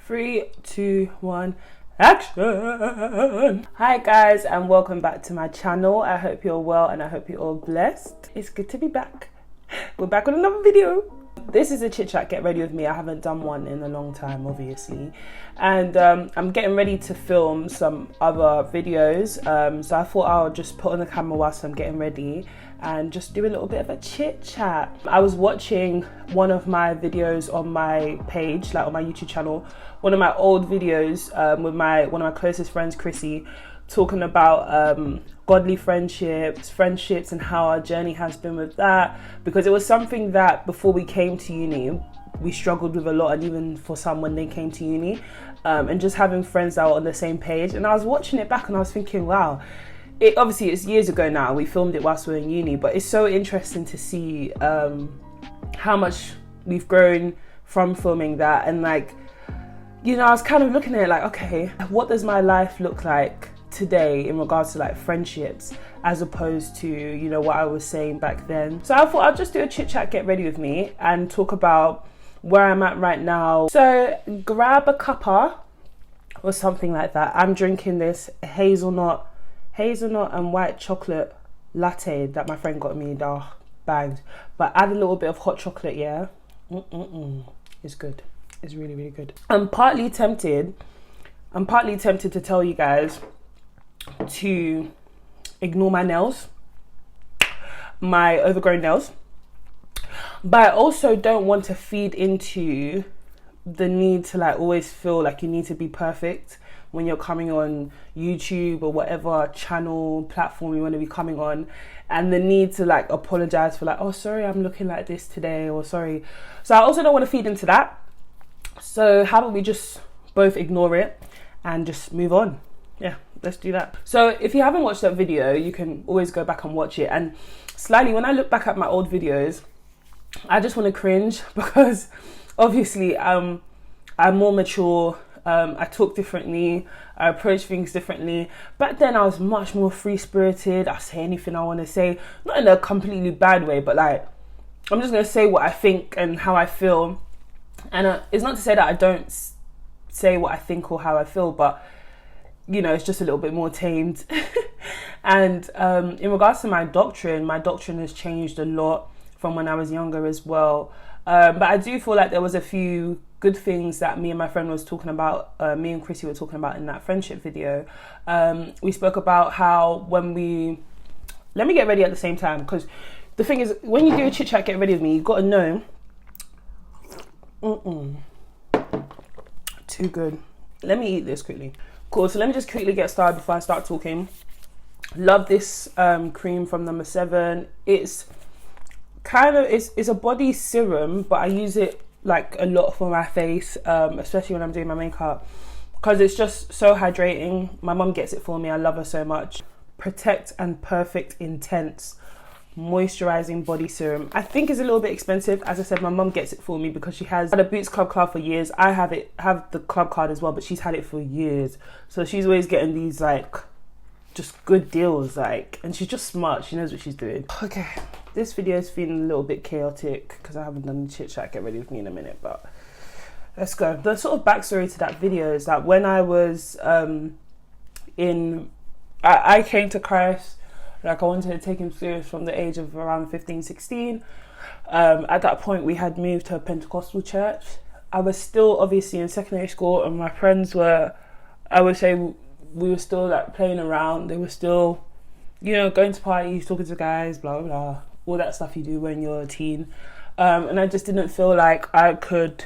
3, 2, 1, action! Hi guys, and welcome back to my channel. I hope you're well and I hope you're all blessed. It's good to be back. We're back with another video. This is a chit chat, get ready with me. I haven't done one in a long time, obviously. And I'm getting ready to film some other videos. So I thought I'll just put on the camera whilst I'm getting ready and just do a little bit of a chit chat. I was watching one of my videos on my page, like on my YouTube channel, one of my old videos with one of my closest friends, Chrissy, talking about godly friendships and how our journey has been with that, because it was something that before we came to uni we struggled with a lot, and even for some when they came to uni, and just having friends that were on the same page. And I was watching it back and I was thinking, wow, obviously it's years ago now, we filmed it whilst we were in uni, but it's so interesting to see how much we've grown from filming that. And like, you know, I was kind of looking at it like, okay, what does my life look like today in regards to like friendships as opposed to, you know, what I was saying back then. So I thought I'll just do a chit chat, get ready with me, and talk about where I'm at right now. So grab a cuppa or something like that. I'm drinking this hazelnut and white chocolate latte that my friend got me. Banged, but add a little bit of hot chocolate. Yeah, it's good. It's really, really good. I'm partly tempted to tell you guys to ignore my nails, my overgrown nails, but I also don't want to feed into the need to like always feel like you need to be perfect when you're coming on YouTube or whatever channel platform you want to be coming on, and the need to like apologize for like, oh sorry, I'm looking like this today, or sorry. So I also don't want to feed into that. So how about we just both ignore it and just move on? Yeah, let's do that. So if you haven't watched that video, you can always go back and watch it. And slightly, when I look back at my old videos, I just want to cringe, because obviously I'm more mature. I talk differently, I approach things differently. Back then I was much more free-spirited. I say anything I want to say, not in a completely bad way, but like, I'm just going to say what I think and how I feel. And it's not to say that I don't say what I think or how I feel, but you know, it's just a little bit more tamed. And in regards to my doctrine has changed a lot from when I was younger as well. But I do feel like there was a few good things that me and my friend was talking about, me and Chrissy were talking about in that friendship video. We spoke about how let me get ready at the same time, because the thing is, when you do a chit chat, get ready with me, you got to know. Too good. Let me eat this quickly. Cool, so let me just quickly get started before I start talking. Love this cream from number 7. It's kind of, it's a body serum, but I use it like a lot for my face, especially when I'm doing my makeup, because it's just so hydrating. My mum gets it for me. I love her so much. Protect and Perfect Intense moisturizing body serum. I think it's a little bit expensive. As I said, my mum gets it for me because she has had a Boots Club card for years. I have the club card as well, but she's had it for years, so she's always getting these like just good deals, like, and she's just smart. She knows what she's doing. Okay, this video is feeling a little bit chaotic because I haven't done the chit chat, get ready with me in a minute, but let's go. The sort of backstory to that video is that when I was I came to Christ. Like, I wanted to take him serious from the age of around 15, 16. At that point, we had moved to a Pentecostal church. I was still obviously in secondary school, and my friends were, I would say, we were still like playing around. They were still, you know, going to parties, talking to guys, blah, blah, blah, all that stuff you do when you're a teen. And I just didn't feel like I could,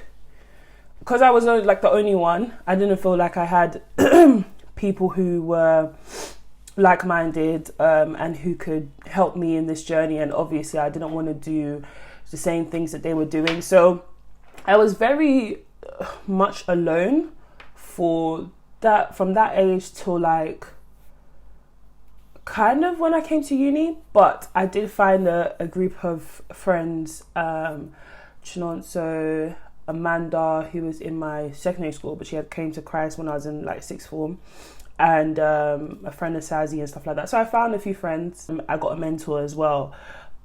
because I was like the only one, I didn't feel like I had people who were like-minded and who could help me in this journey. And obviously I didn't want to do the same things that they were doing, so I was very much alone for that, from that age till like kind of when I came to uni. But I did find a group of friends, Chinonso, Amanda, who was in my secondary school, but she had came to Christ when I was in like sixth form, and a friend of Sazi and stuff like that. So I found a few friends. I got a mentor as well,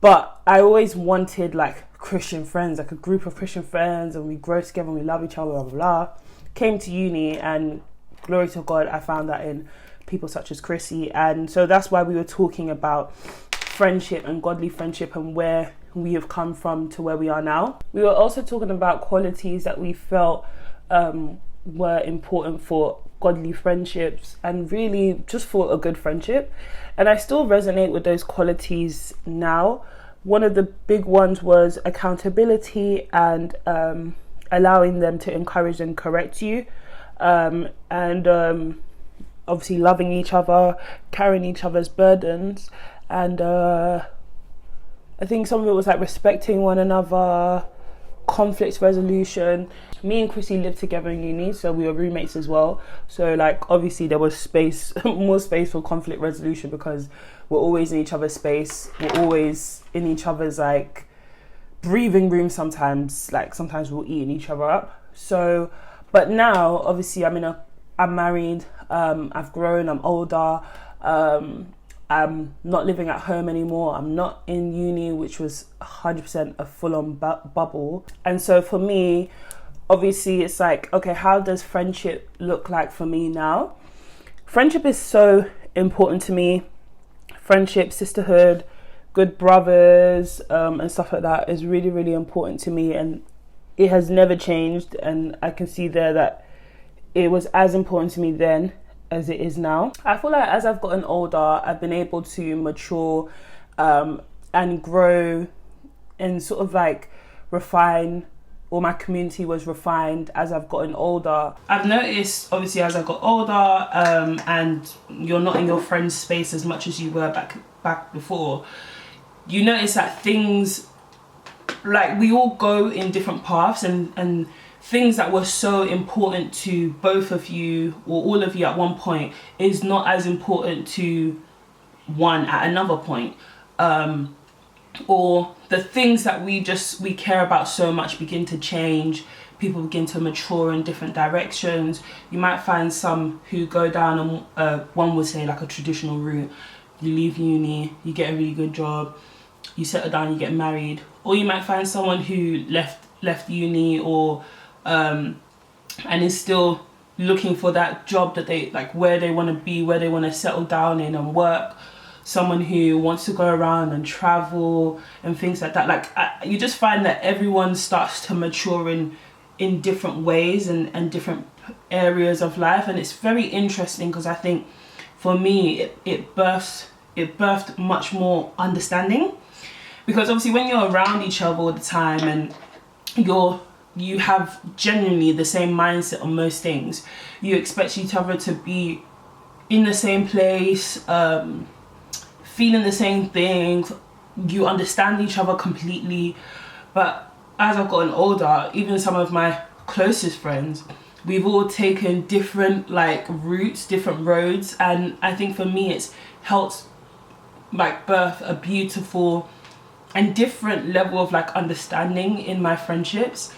but I always wanted like Christian friends, like a group of Christian friends, and we grow together and we love each other, blah blah blah. came to uni, and glory to God, I found that in people such as Chrissy. And so that's why we were talking about friendship and godly friendship and where we have come from to where we are now. We were also talking about qualities that we felt were important for godly friendships and really just for a good friendship. And I still resonate with those qualities now. One of the big ones was accountability and allowing them to encourage and correct you, and obviously loving each other, carrying each other's burdens, and I think some of it was like respecting one another, conflict resolution. Me and Chrissy lived together in uni, so we were roommates as well. So like obviously there was space, more space for conflict resolution because we're always in each other's space. We're always in each other's like breathing room sometimes. Like sometimes we'll eat each other up. So, but now obviously I'm married. I've grown. I'm older. I'm not living at home anymore. I'm not in uni, which was 100% a full-on bubble. And so for me, obviously it's like, okay, how does friendship look like for me now? Friendship is so important to me. Friendship, sisterhood, good brothers, and stuff like that is really, really important to me. And it has never changed. And I can see there that it was as important to me then as it is now. I feel like as I've gotten older, I've been able to mature and grow and sort of like refine, or my community was refined as I've gotten older. I've noticed obviously as I got older and you're not in your friend's space as much as you were back before, you notice that things, like we all go in different paths, and things that were so important to both of you or all of you at one point is not as important to one at another point. Or the things that we care about so much begin to change. People begin to mature in different directions. You might find some who go down one would say like a traditional route. You leave uni, you get a really good job, you settle down, you get married. Or you might find someone who left uni or and is still looking for that job that they like, where they want to be, where they want to settle down in and work. Someone who wants to go around and travel and things like that. Like you just find that everyone starts to mature in different ways and different areas of life, and it's very interesting because I think for me it birthed much more understanding, because obviously when you're around each other all the time and you have genuinely the same mindset on most things, you expect each other to be in the same place, feeling the same things, you understand each other completely. But as I've gotten older, even some of my closest friends, we've all taken different like routes, different roads, and I think for me it's helped like birth a beautiful and different level of like understanding in my friendships.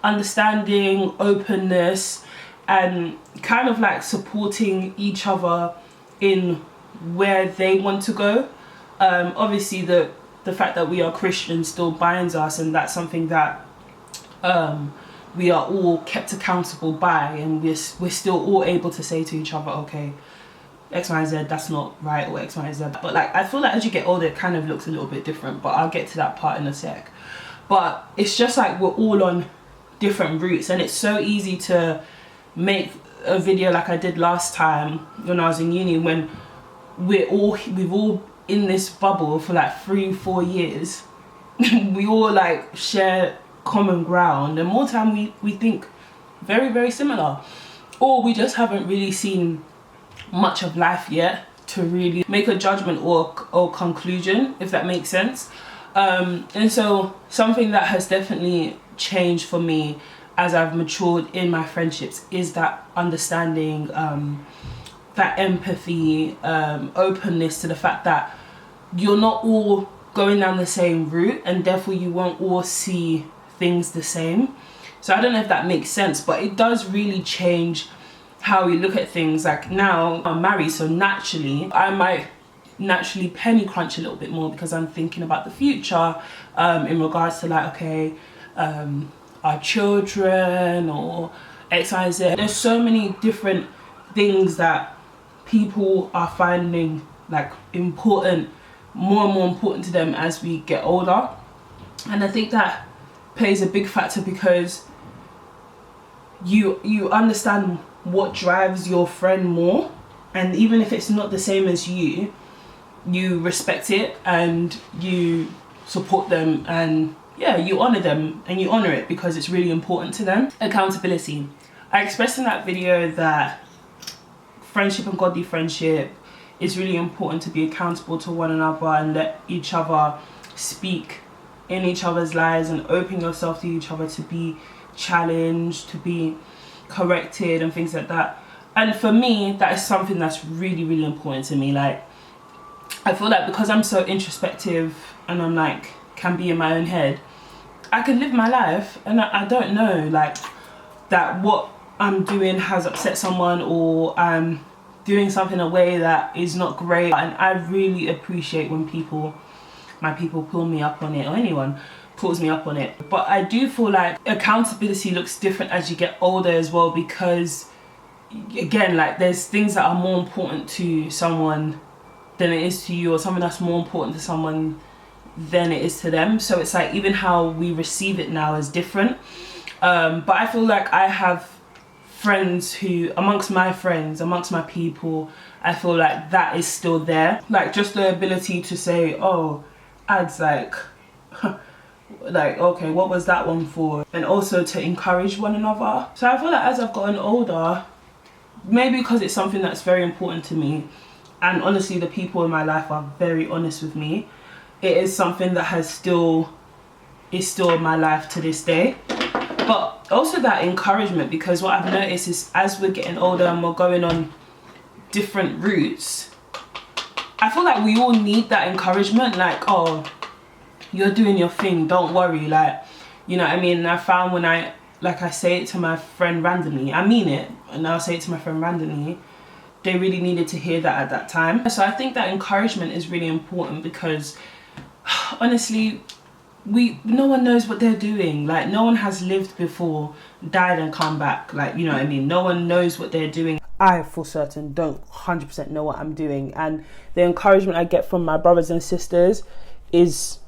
Understanding, openness, and kind of like supporting each other in where they want to go. Obviously the fact that we are Christians still binds us, and that's something that we are all kept accountable by, and we're still all able to say to each other, okay, X, Y, Z, that's not right, or X, Y, Z. But like I feel like as you get older it kind of looks a little bit different, but I'll get to that part in a sec. But it's just like we're all on different routes, and it's so easy to make a video like I did last time when I was in uni, when we've all in this bubble for like 3-4 years. We all like share common ground, and more time we think very, very similar, or we just haven't really seen much of life yet to really make a judgment or conclusion, if that makes sense. And so something that has definitely changed for me as I've matured in my friendships is that understanding, that empathy, openness to the fact that you're not all going down the same route, and therefore you won't all see things the same. So I don't know if that makes sense, but it does really change how we look at things. Like now I'm married, so naturally I might penny crunch a little bit more because I'm thinking about the future, in regards to like, okay, our children or X, Y, Z. There's so many different things that people are finding like important, more and more important to them as we get older. And I think that plays a big factor because you understand what drives your friend more, and even if it's not the same as you respect it and you support them, and yeah, you honor them and you honor it because it's really important to them. Accountability. I expressed in that video that friendship and godly friendship is really important to be accountable to one another and let each other speak in each other's lives and open yourself to each other, to be challenged, to be corrected and things like that. And for me, that is something that's really, really important to me. Like, I feel like because I'm so introspective and I'm like, can be in my own head, I can live my life and I don't know like that what I'm doing has upset someone, or I'm doing something in a way that is not great. And I really appreciate when my people pull me up on it, or anyone pulls me up on it. But I do feel like accountability looks different as you get older as well, because again, like, there's things that are more important to someone than it is to you, or something that's more important to someone than it is to them. So it's like even how we receive it now is different. But I feel like I have friends who, amongst my friends, amongst my people, I feel like that is still there. Like, just the ability to say, oh, ads, like like, okay, what was that one for? And also to encourage one another. So I feel like as I've gotten older, maybe because it's something that's very important to me, and honestly the people in my life are very honest with me, it is something that is still in my life to this day. But also that encouragement, because what I've noticed is as we're getting older and we're going on different routes, I feel like we all need that encouragement. Like, oh, you're doing your thing, don't worry. Like, you know what I mean? And I found when I say it to my friend randomly, I mean it, and I'll say it to my friend randomly, they really needed to hear that at that time. So I think that encouragement is really important, because honestly, no one knows what they're doing. Like, no one has lived before, died and come back. Like, you know what I mean? No one knows what they're doing. I, for certain, don't 100% know what I'm doing. And the encouragement I get from my brothers and sisters is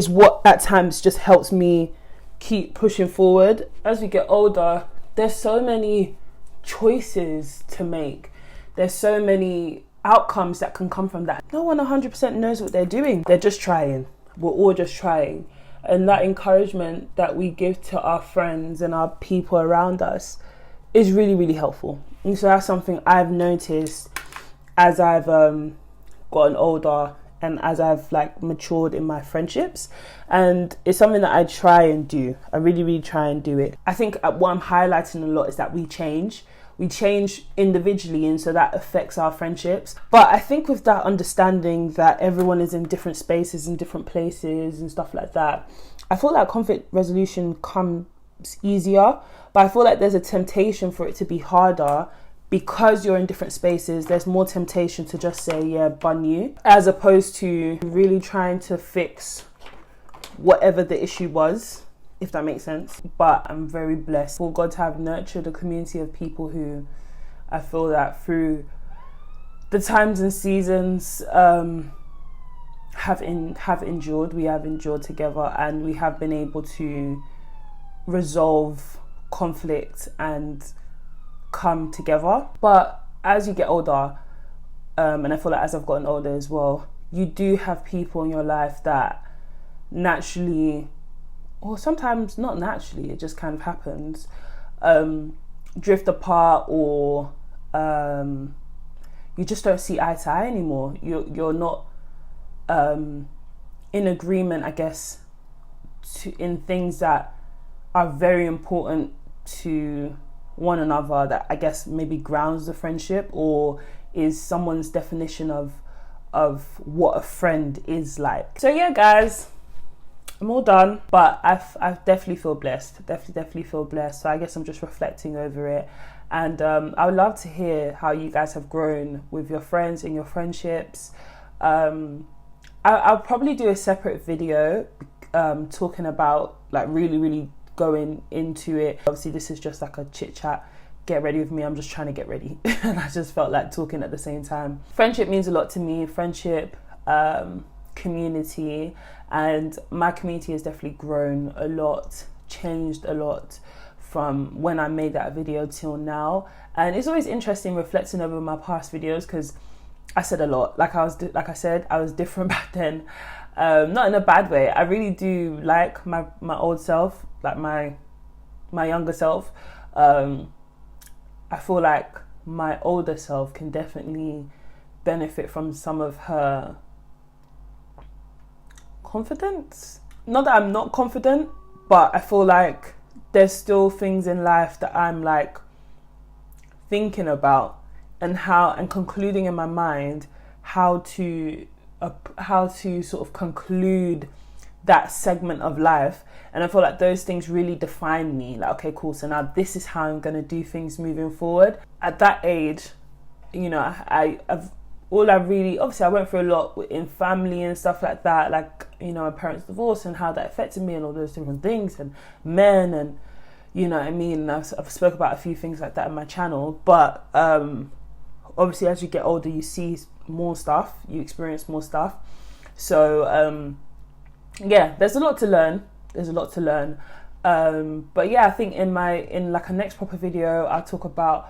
what at times just helps me keep pushing forward. As we get older, there's so many choices to make. There's so many outcomes that can come from that. No one 100% knows what they're doing. They're just trying. We're all just trying. And that encouragement that we give to our friends and our people around us is really, really helpful. And so that's something I've noticed as I've gotten older and as I've like matured in my friendships. And it's something that I try and do. I really, really try and do it. I think what I'm highlighting a lot is that we change individually, and so that affects our friendships. But I think with that understanding that everyone is in different spaces and different places and stuff like that, I feel like conflict resolution comes easier, but I feel like there's a temptation for it to be harder because you're in different spaces. There's more temptation to just say, yeah, bun you, as opposed to really trying to fix whatever the issue was, if that makes sense. But I'm very blessed for God to have nurtured a community of people who I feel that through the times and seasons have endured. We have endured together, and we have been able to resolve conflict and come together. But as you get older, and I feel like as I've gotten older as well, you do have people in your life that naturally, or sometimes not naturally, it just kind of happens, drift apart, or you just don't see eye to eye anymore. You're not in agreement, I guess, in things that are very important to one another, that I guess maybe grounds the friendship, or is someone's definition of what a friend is like. So yeah, guys, I'm all done, but I definitely feel blessed. Definitely feel blessed. So I guess I'm just reflecting over it, and I would love to hear how you guys have grown with your friends and your friendships. I'll probably do a separate video talking about, like, really, really going into it. Obviously this is just like a chit chat, get ready with me. I'm just trying to get ready and I just felt like talking at the same time. Friendship means a lot to me. Friendship, community, and my community has definitely grown a lot, changed a lot from when I made that video till now. And it's always interesting reflecting over my past videos, because I said a lot. Like I said, I was different back then. Not in a bad way. I really do like my old self, like my younger self. I feel like my older self can definitely benefit from some of her confidence. Not that I'm not confident, but I feel like there's still things in life that I'm like thinking about and concluding in my mind how to sort of conclude that segment of life. And I feel like those things really define me. Like, okay, cool, so now this is how I'm going to do things moving forward. At that age, you know, obviously I went through a lot in family and stuff like that, like, you know, my parents' divorce and how that affected me and all those different things, and men, and you know what I mean. I've spoke about a few things like that in my channel, but obviously as you get older you see more stuff, you experience more stuff. So yeah, there's a lot to learn. But yeah, I think in like a next proper video I'll talk about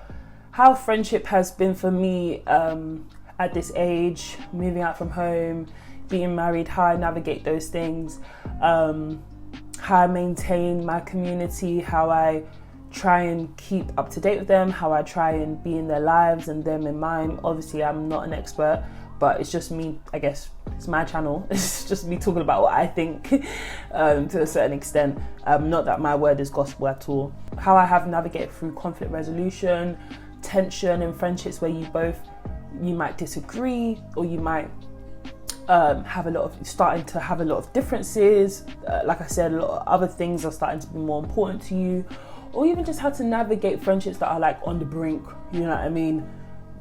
how friendship has been for me at this age, moving out from home, being married, how I navigate those things, how I maintain my community, how I try and keep up to date with them, how I try and be in their lives and them in mine. Obviously I'm not an expert, but it's just me, I guess. It's my channel. It's just me talking about what I think to a certain extent. Not that my word is gospel at all. How I have navigated through conflict resolution, tension in friendships where you might disagree, or you might starting to have a lot of differences. Like I said, a lot of other things are starting to be more important to you, or even just how to navigate friendships that are like on the brink, you know what I mean?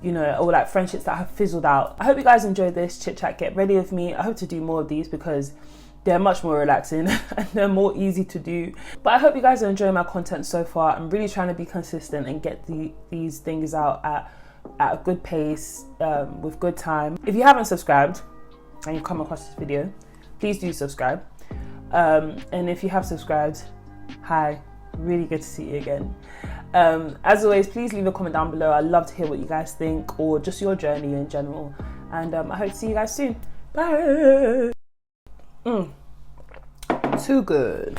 You know, or like friendships that have fizzled out. I hope you guys enjoyed this chit chat, get ready with me. I hope to do more of these because they're much more relaxing and they're more easy to do. But I hope you guys are enjoying my content so far. I'm really trying to be consistent and get these things out at a good pace, with good time. If you haven't subscribed and you come across this video, please do subscribe. And if you have subscribed, hi, really good to see you again. As always, please leave a comment down below. I'd love to hear what you guys think, or just your journey in general. And I hope to see you guys soon. Bye. Too good.